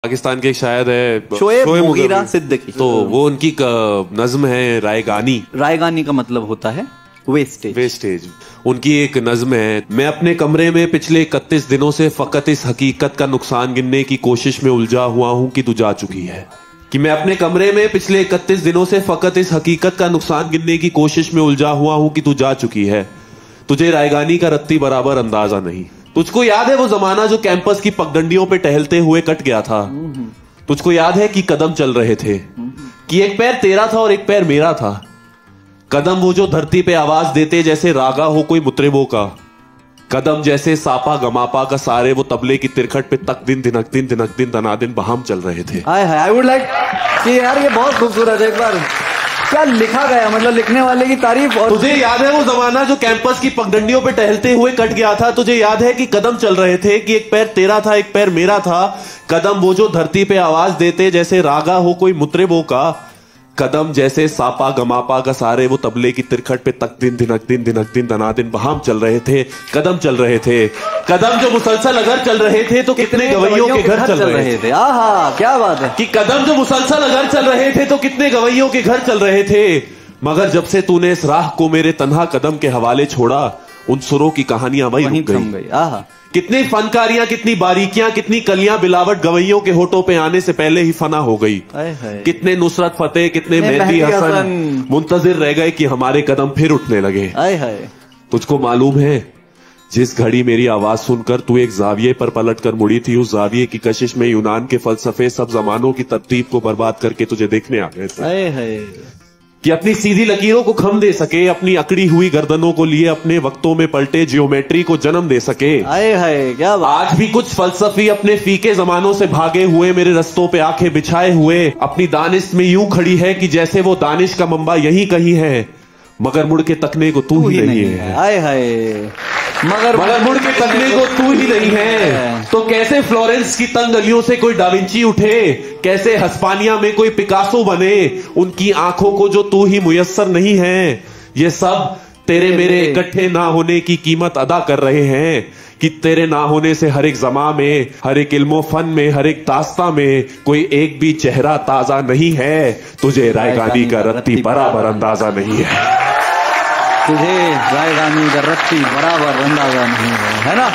पाकिस्तान के शायद है शोएब मुगीरा सिद्दीकी, तो वो उनकी नज्म है रायगानी। रायगानी का मतलब होता है वेस्टेज। वेस्टेज उनकी एक नज्म है। मैं अपने कमरे में पिछले 31 दिनों से फकत इस हकीकत का नुकसान गिनने की कोशिश में उलझा हुआ हूं कि तू जा चुकी है। कि मैं अपने कमरे में पिछले 31 दिनों से फकत इस हकीकत का नुकसान गिनने की कोशिश में उलझा हुआ हूं कि तू जा चुकी है। तुझे रायगानी का रत्ती बराबर अंदाजा नहीं। तुझको याद है वो जमाना जो कैंपस की पगडंडियों पे टहलते हुए कट गया था? तुझको याद है कि कदम चल रहे थे, कि एक पैर तेरा था और एक पैर मेरा था। कदम वो जो धरती पे आवाज देते जैसे रागा हो कोई मुतरिबों का। कदम जैसे सापा गमापा का सारे वो तबले की तिरखट पे तक दिन दिनक दिन दिनक दिन दनादिन बहाम चल रहे थे। आई वुड लाइक कि यार ये बहुत खूबसूरत है। एक बार क्या लिखा गया, मतलब लिखने वाले की तारीफ। और तुझे याद है वो जमाना जो कैंपस की पगडंडियों पे टहलते हुए कट गया था? तुझे याद है कि कदम चल रहे थे, कि एक पैर तेरा था एक पैर मेरा था। कदम वो जो धरती पे आवाज देते जैसे रागा हो कोई मुतरिबों का। कदम जैसे सापा गमापा का सारे वो तबले की तिरखट पे तक दिन दिनक दिन दनादिन बहाम चल रहे थे। कदम चल रहे थे, कदम जो मुसलसल अगर चल रहे थे तो कितने गवैयों के घर चल रहे थे। आहा क्या बात है। कि कदम जो मुसलसल अगर चल रहे थे तो कितने गवैयों के घर चल रहे थे। मगर जब से तूने इस राह को मेरे तन्हा कदम के हवाले छोड़ा, उन सुरों की कहानियां वहीं रुक गई। आहा कितनी फनकारियां, कितनी बारीकियां, कितनी कलियां बिलावट गवैयों के होठों पे आने से पहले ही फना हो गई। कितने नुसरत फतेह, कितने मेहदी हसन मुंतजिर रह गए कि हमारे कदम फिर उठने लगे। तुझको मालूम है जिस घड़ी मेरी आवाज सुनकर तू एक जाविये पर पलट कर मुड़ी थी, उस जाविये की कशिश में यूनान के फलसफे सब जमानों की तरतीब को बर्बाद करके तुझे देखने आ गए थे। कि अपनी सीधी लकीरों को खम दे सके, अपनी अकड़ी हुई गर्दनों को लिए अपने वक्तों में पलटे जियोमेट्री को जन्म दे सके। क्या आज भी कुछ फलसफी अपने फीके जमानों से भागे हुए मेरे रस्तों पे आंखें बिछाए हुए अपनी दानिश में यूं खड़ी है कि जैसे वो दानिश का मंबा यहीं कहीं है, मगर मुड़ के तकने को तू ही नहीं है। मगर मुड़ के तकने को तू ही नहीं है। तो कैसे फ्लोरेंस की तंग गलियों से कोई डाविंची उठे, कैसे हस्पानिया में कोई पिकासो बने, उनकी आंखों को जो तू ही मुयस्सर नहीं है। ये सब तेरे मेरे इकट्ठे ना होने की कीमत अदा कर रहे हैं। कि तेरे ना होने से हर एक जमा में, हर एक इल्मो फन में, हर एक दास्ता में कोई एक भी चेहरा ताजा नहीं है। तुझे रायगानी का रत्ती बराबर अंदाजा नहीं है। तुझे रायगानी का रत्ती बराबर अंदाजा नहीं है ना।